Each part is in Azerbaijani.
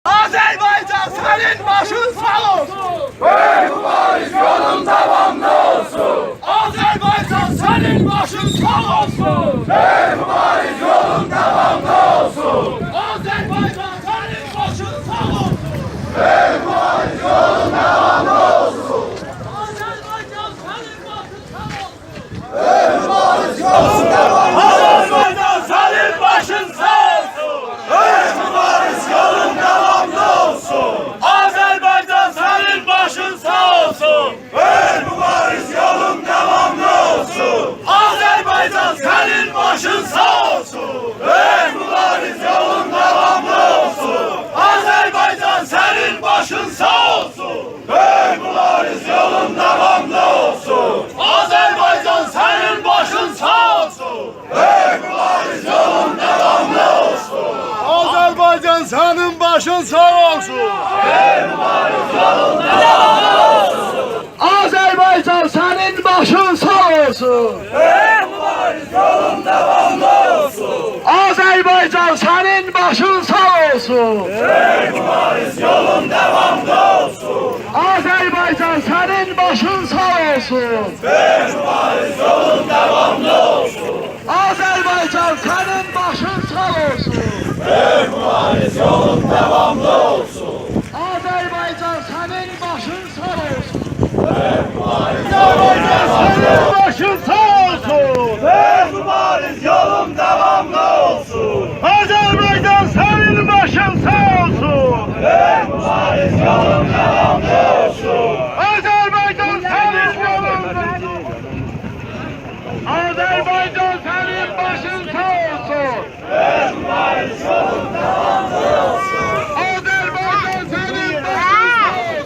Azerbaycan senin başın sağ olsun. Ve mübarek yolun devamlı olsun. Azerbaycan senin başın sağ olsun. Ve mübarek yolun devamlı olsun. Azerbaycan senin başın sağ olsun. Ve mübarek yolun devamlı olsun. Azerbaycan senin başın sağ olsun. Ve mübarek yolun devamlı olsun. Azerbaycan senin başın sağ olsun. Ve mübarek yolun devamlı olsun. Azerbaycan senin başın sağ olsun. Ve mübarek yolun devamlı olsun. Azerbaycan senin başın sağ olsun. Ve mübarek yolun devamlı olsun. Azerbaycan senin başın sağ olsun. Ve mübarek yolun devamlı olsun. Azerbaycan senin başın sağ olsun. Ve mübarek yolun devamlı olsun. Azerbaycan senin başın sağ olsun. Azerbaycan senin başın sağ olsun. Ve mübarek yolun devamlı olsun. Azerbaycan senin başın sağ olsun. Ve mübarek yolun devamlı olsun. Azerbaycan senin başın sağ olsun. Ve mübarek yolun devamlı olsun. Azerbaycan senin başın sağ olsun. Ve mübarek yolun devamlı olsun. Azerbaycan senin başın sağ olsun. Senin Başın sağ olsun. Ve mübarek yolun devamlı olsun. Azerbaycan senin başın sağ olsun. Ve mübarek yolun devamlı olsun. Azerbaycan senin yolun. Azerbaycan senin başın sağ olsun. Ve mübarek yolun devamlı olsun. Azerbaycan senin başın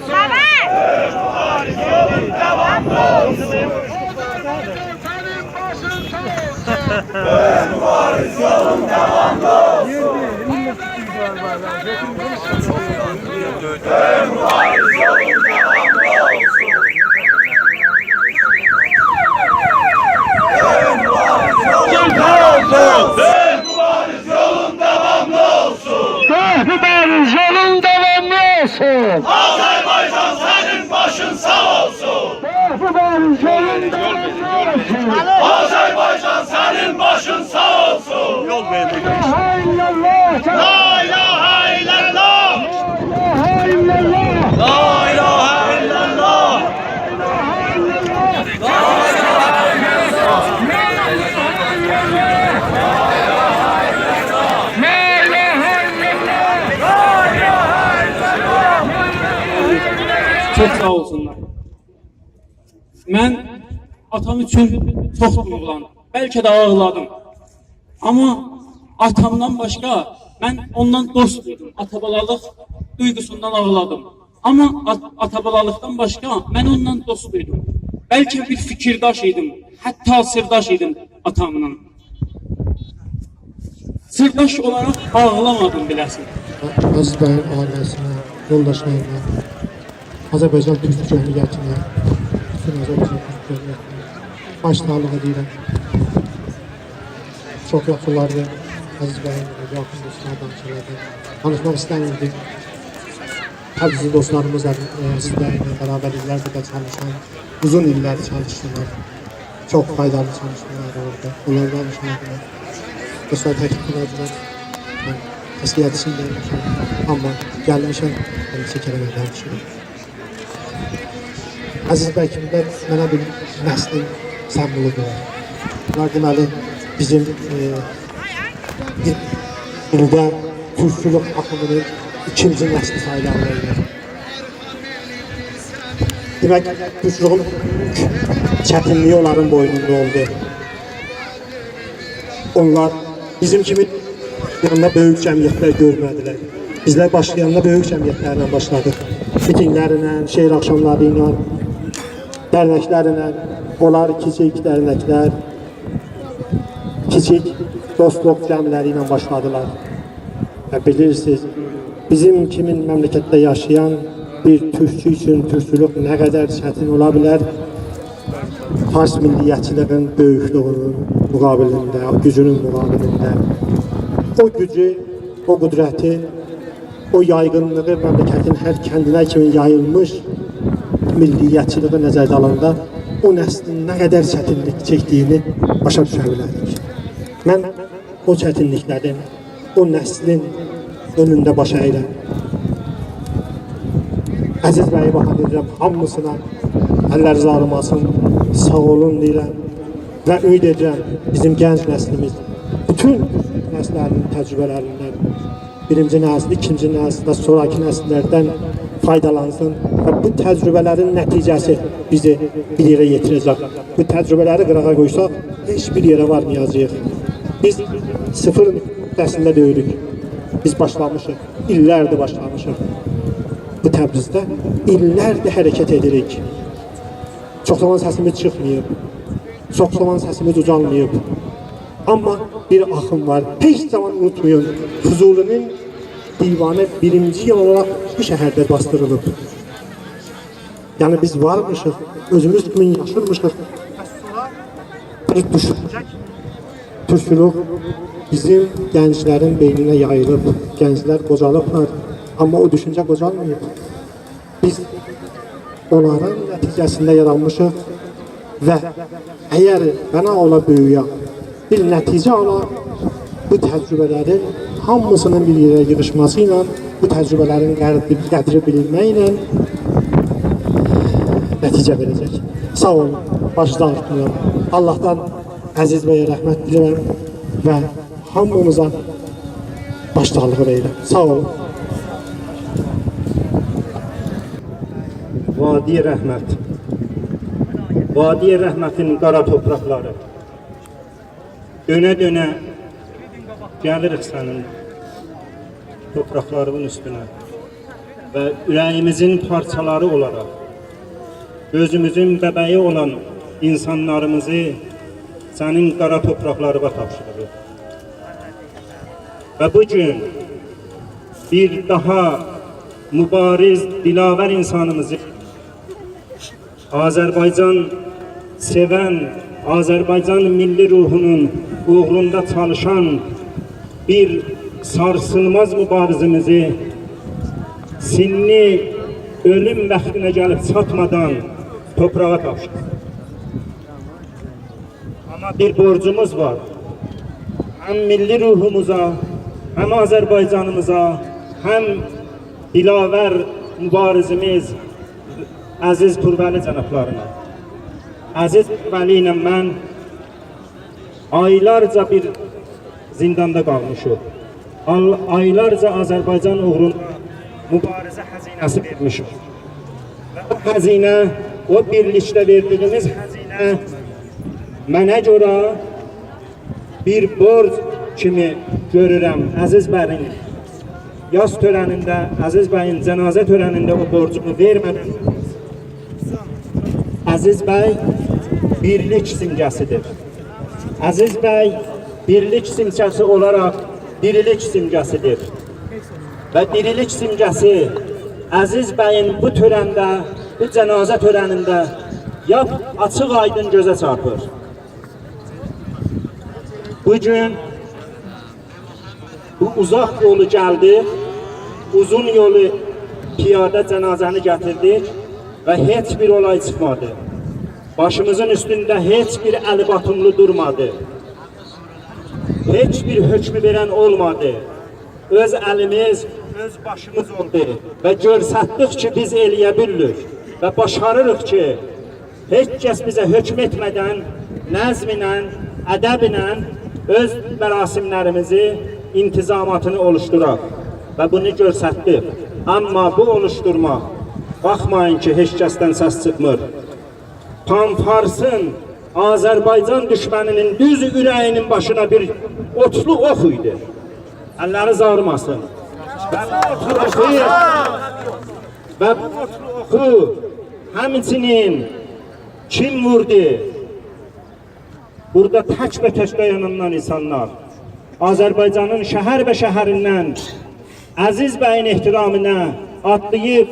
sağ olsun. Ve mübarek yolun devamlı olsun. Azerbaycan senin başın sağ olsun. Ve mübarek yolun devamlı olsun. Ve mübarek yolun devamlı olsun. Ve mübarek yolun devamlı olsun. Mübarek yolun devamlı olsun. Azerbaycan senin başın sağ olsun. Mübarek yolun devamlı olsun. Azerbaycan senin başın sağ olsun. La ilahe illallah. La ilahe illallah. La ilahe illallah. La ilahe illallah. Çok sağ olsunlar. Mən atam üçün çox duyğulandım. Bəlkə də ağladım. Amma atamdan başqa mən ondan dost duydum. Atabalalıq duyğusundan ağladım. Amma atabalalılıqdan başqa mən ondan dost duydum. Bəlkə bir fikirdaş idim. Hətta sırdaş idim atamla. Sırdaş olaraq ağlamadım biləsin. Aziz bəyin ailəsinə, yoldaşlarına, Azərbaycan Türk Cəmiyyətinə, bütün Azərbaycan Türk Cəmiyyətinə başsağlığı edirəm. Çox yaxşılardı, Aziz bəyin yaxın dostlarına danışırlardı. Danışmaq istəmirdik. Həbzi dostlarımız Aziz bəyinlə bərabər illərdir də çalışan, uzun illər çalışdılar. Çox faydalı çalışmalar oldu. Onlar danışmadılar. Dostlar təklif edildilər. Mən təsliyyət için gəlmişəm. Amma gəlmişəm, çəkərəm danışırım. Aziz bəy kimi də mənə bir nəslin səmboludur. Bunlar deməli bizim ildə türkçülük akımının ikinci nəsli sayılardır. Demək, türkçülüğün çətinliyi onların boynunda oldu. Onlar bizim kimi yanında böyük cəmiyyətlər görmədilər. Bizlər başlayanda böyük cəmiyyətlərlə başladıq. Mitinglərlə, şeir axşamlarıyla, dərnəklərlə, onlar kiçik dərnəklər, kiçik dostluq cəmiləri ilə başladılar. Və bilirsiniz, bizim kimin məmləkətdə yaşayan bir türkçü üçün türkçülük nə qədər çətin ola bilər, Fars milliyyətçiliğin böyüklüğünün müqabilində, gücünün müqabilində o gücü, o qüdrəti o yaygınlığı məmləkətin hər kəndinə kimi yayılmış milliyyətçiliyi nəzərdə alanda o nəslin nə qədər çətinlik çəkdiyini başa düşə bilərik. Mən o çətinliklərin, o nəslin önündə baş əyirəm. Əziz bəyi baxan edirəm, hamısına əlləriniz ağrımasın, sağ olun deyirəm və ümid edirəm bizim gənc nəslimiz bütün nəslərin təcrübələrindən birinci nəsil, ikinci nəsil və sonraki nəsillərdən faydalansın və bu təcrübələrin nəticəsi bizi bir yerə yetirəcək. Bu təcrübələri qırağa qoysaq heç bir yerə varmayacağıq. Biz sıfır nöqtəsində deyirik. Biz başlamışıq, illərdir başlamışıq. Bu Təbrizdə illərdir hərəkət edirik. Çox zaman səsimiz çıxmayıb, çox zaman səsimiz ucalmayıb. Amma bir axım var. Heç zaman unutmayın, Füzulinin divanı birinci yıl olaraq bu şəhərdə bastırılıb. Yəni biz varmışıq, özümüz kimi yaşırmışıq. Bir düşüncək türkülük bizim gənclərin beyninə yayılıb. Gənclər qocalıblar, amma o düşüncə qocalmayıb. Biz onların nəticəsində yaranmışıq və əgər bana ola böyüyək, bir nəticə ola bu təcrübələrin hamısının bir yerə yığışması ilə, bu təcrübələrin qədri bilinməklə nəticə verəcək. Sağ olun, başda artmıyorum. Allah'tan əziz bəyə rəhmət dilirəm və hamımıza başsağlığı verirəm. Sağ olun. Vadi rəhmət. Vadi rəhmətin qara topraqları. Dönə-dönə gəlirik sənin topraqlarının üstünə və ürəyimizin parçaları olaraq gözümüzün bəbəyi olan insanlarımızı sənin qara topraqlarına tapşırırıq. Və bugün bir daha mübariz, dilavər insanımızı Azərbaycan sevən, Azərbaycan milli ruhunun uğrunda çalışan bir sarsılmaz mübarizimizi sinni ölüm vaxtına gəlib çatmadan toprağa tapşırır. Ama bir borcumuz var. Hem milli ruhumuza, hem Azərbaycanımıza, hem dilavər mübarizimiz Əziz Purvəli cənablarına. Əziz Purvəli ilə mən aylarca bir zindanda qalmışıq. Aylarca Azərbaycan uğrunda mübarizə xəzinəsi vermişik. Və o xəzinə, o birlikdə verdiyimiz xəzinə mənə görə bir borc kimi görürəm. Əziz bəyin yaz törənində, Əziz bəyin cənazə törənində o borcumu vermədən Əziz bəy birlik simgəsidir. Əziz bəy birlik simgəsi olaraq dirilik simgəsidir. Və dirilik simgəsi Əziz bəyin bu törəndə, bu cənazə törənində yap açıq aydın gözə çarpır. Bugün bu uzaq yolu gəldi, uzun yolu piyada cənazəni gətirdik və heç bir olay çıxmadı. Başımızın üstündə heç bir əli batımlı durmadı. Heç bir hökmü verən olmadı. Öz əlimiz, öz başımız oldu və görsətdik ki, biz eləyə bilirik və başarırıq ki, heç kəs bizə hökm etmədən, nəzminlə, ədəblə öz mərasimlərimizi, intizamatını oluşturaq və bunu görsətdik. Amma bu oluşturmaq, baxmayın ki, heç kəsdən səs çıxmır. Panfarsın Azərbaycan düşməninin düz ürəyinin başına bir otlu ox idi. Əlləriniz ağrımasın. Və bu otlu oxu həmçinin kim vurdu? Burada tək-bətək dayanılan insanlar, Azərbaycanın şəhər və şəhərindən Əziz bəyin ehtiramına atlayıb,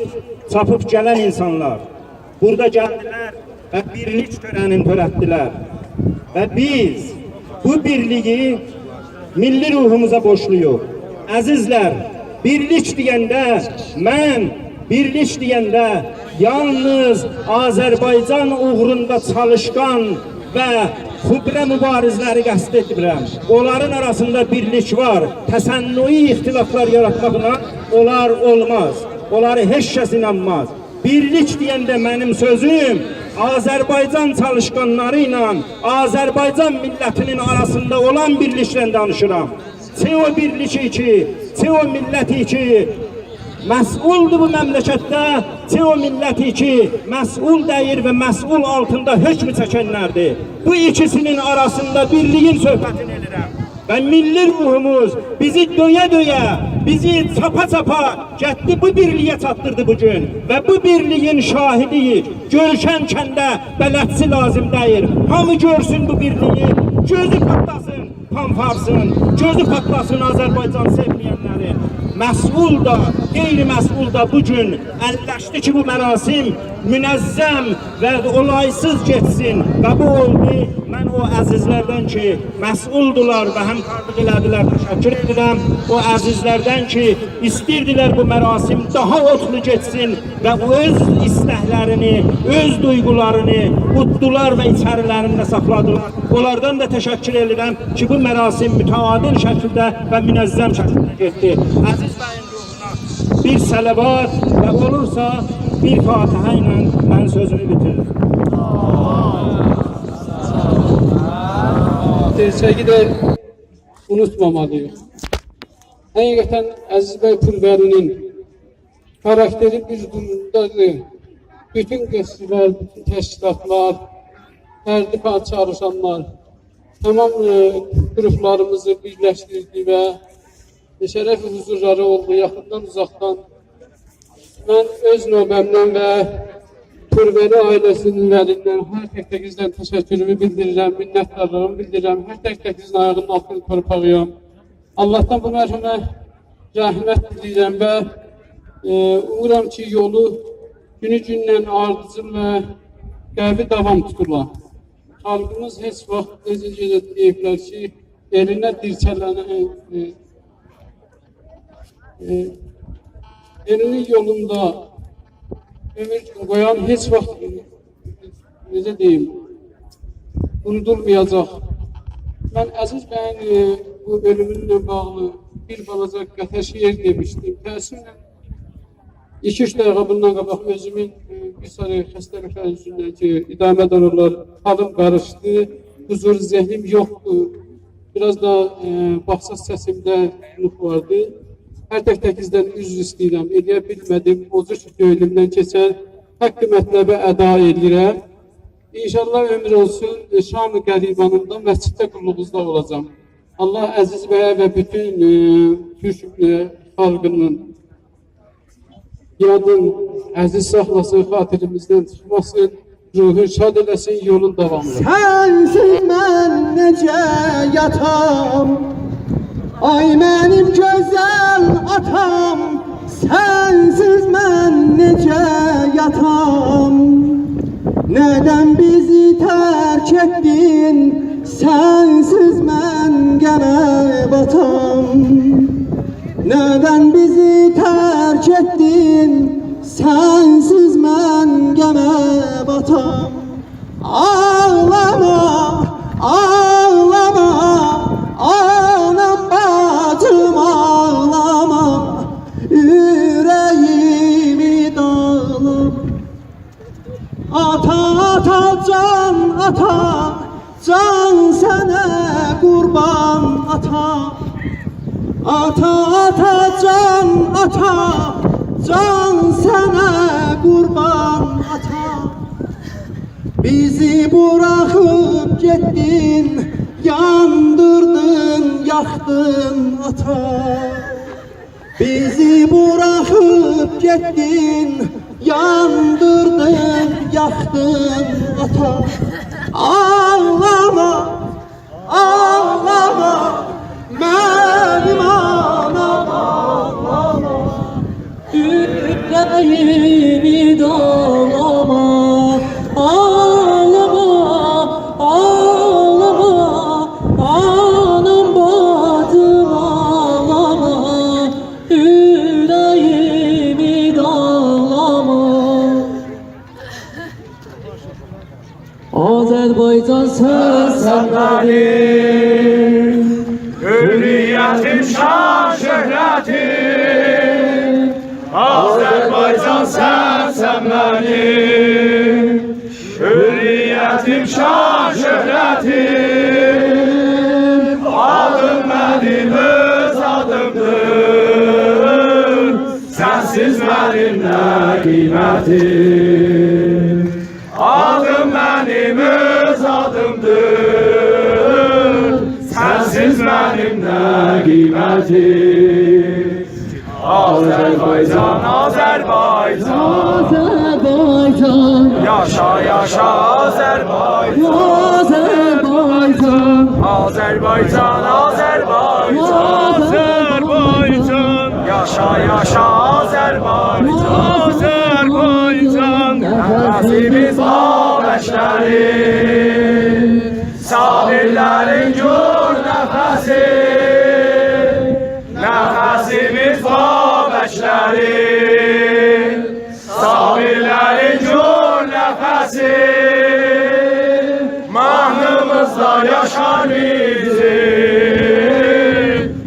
çapıb gələn insanlar burada gəldilər və birlik törənini törətdilər. Və biz bu birliyi milli ruhumuza borçluyuq. Əzizlər, birlik deyəndə mən birlik deyəndə yalnız Azərbaycan uğrunda çalışqan və xübrə mübarizləri qəsd etmirəm. Onların arasında birlik var. Təsənnui ixtilaflar yaratmaqla onlar olmaz. Onları heç kəs inanmaz. Birlik deyəndə mənim sözüm Azərbaycan çalışqanları ilə Azərbaycan millətinin arasında olan birliklə danışıram. O birlik ki, o milləti ki, məsuldur bu məmləkətdə, o milləti ki, məsul deyir və məsul altında hökm çəkənlərdir. Bu ikisinin arasında birliyin söhbətini edirəm. Və milli ruhumuz bizi döyə-döyə, bizi çapa-çapa getdi bu birliyə çatdırdı bugün. Və bu birliyin şahidiyik. Görüşən kəndə bələdçi lazım deyir. Hamı görsün bu birliyi, gözü patlasın, panfarsın, gözü patlasın Azərbaycan sevməyənlərin. Məsul da, qeyri-məsul da bugün əlləşdi ki, bu mərasim münəzzəm və olaysız getsin. Və bu oldu, mən o əzizlərdən ki, məsuldular və həmkarlıq elədilər, təşəkkür edirəm. O əzizlərdən ki, istəyirdilər bu mərasim daha otlu getsin və öz istəklərini, öz duyğularını utdular və içərilərində saxladılar. Onlardan da təşəkkür edirəm ki, bu mərasim mütəadil şəkildə və münəzzəm şəkildə getdi. Əziz bəyin ruhuna bir sələvat və olursa bir Fatihə ilə mən sözümü bitiririm. Gerçeği de unutmamalıyız. Hakikaten Aziz Bey Pulveri'nin karakteri bir durumdadır. Bütün qəsrlər, bütün təşkilatlar, fərdi çalışanlar tamam qruplarımızı birləşdirdi və şərəf huzurları oldu, yaxından uzaqdan. Mən öz növbəmdən və Pulveri ailəsinin vəlindən hər tək-təkizdən təşəkkürümü bildirirəm, minnətdarlığımı bildirirəm. Hər tək-təkizin ayağının altını torpağıyam. Allah'tan bu mərhəmə rəhmət diləyirəm və umuram ki, yolu günü-gündən ardıcıl və qəvi davam tuturlar. Xalqımız heç vaxt necə deyiblər ki, elinə dirçələnə elinin yolunda ömür qoyan heç vaxt necə deyim, unudulmayacaq. Mən Əziz bəyin bu ölümünlə bağlı bir balaca qəfə şiir demişdim. Təəssüflə 2-3 dəqiqə bundan qabaq özümün bir sarı xəstəliklər yüzündən ki, idamə darırlar, halım qarışdı, huzur zehnim yoxdur. Biraz da baxsaz səsimdə unut vardı. Hər tək-təkizdən üzr istəyirəm, eləyə bilmədim, ozuq döyülümdən keçər, haqqı mətləbə əda edirəm. İnşallah ömür olsun, Şam-ı Qəribanında məsciddə qulluğunuzda olacam. Allah Əziz bəyə və bütün Türk xalqının yadın əziz saxlasın, xatirimizdən çıxmasın, ruhu şad eləsin, yolun davamlı. Sensiz mən necə yatam, ay mənim gözəl atam, sensiz mən necə yatam. Nədən bizi tərk etdin, sensiz mən qəmə batam. Nədən bizi tərk etdin, sensiz mən qəmə batam. Ağlama, ağlama, anam bacım ağlama, ürəyimi dağlama. Ata, ata, can, ata, can sənə qurban ata. Ata, ata, can, ata, can sənə qurban ata. Bizi bırakıp getdin, yandırdın, yaktın ata. Bizi bırakıp getdin, yandırdın, yaktın ata. Ağlama, ağlama, mənim anam ağlama. Ürəyimi dağlama, ağlama, ağlama, anam bacım ağlama. Azerbaycan sen benim Hürriyetim, şan şöhretim. Azerbaycan sen benim. Hürriyetim, şan şöhretim. Adım benim öz adımdır. Sensiz benim ne kıymetim. Adım benim öz adımdır. Sensiz benim ne kıymetim. Azerbaycan, Azerbaycan. Azerbaycan Yaşa yaşa Azerbaycan. Azerbaycan Azerbaycan, Azerbaycan. Azerbaycan. Yaşa yaşa Azerbaycan. Azerbaycan. Nefesimiz Habeşleri. Sabirlerin gör nefesi. Nefesimiz Habeşleri. Sabirlerin gör nefesi. Mahnımızda yaşar bizim.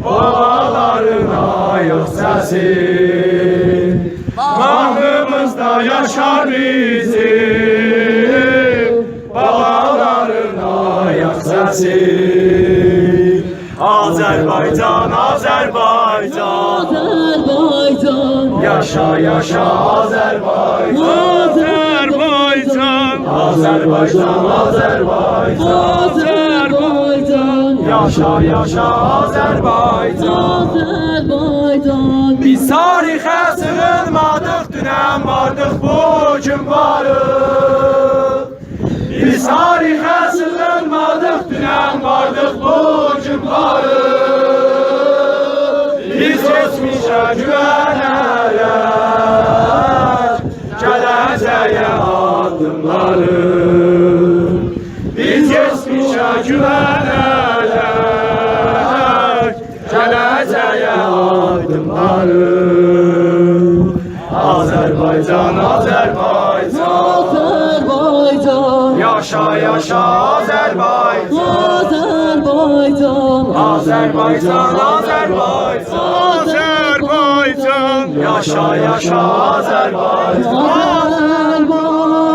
Babalarına yok sesi. Mahnımızda yaşar bizim. Babalarına yok sesi. Azerbaycan, Azerbaycan. Azerbaycan Yaşa yaşa Azerbaycan. Azerbaycan. Azerbaycan, Azerbaycan. Azerbaycan Yaşa yaşa Azerbaycan. Azerbaycan Biz tarixə sığınmadıq, dünən vardıq, bugün varıq. Biz tarixə sığınmadıq, dünən vardıq, bugün varıq. Biz geçmişə güvənərək, gələcəyə addımlarıq. Biz geçmişə güvənərək, gələcəyə addımlarıq. Azerbaycan, Azerbaycan. Azerbaycan Yaşa yaşa Azerbaycan. Azerbaycan Azerbaycan, Azerbaycan. Azerbaycan. Yaşa yaşa Azerbaycan. Azerbaycan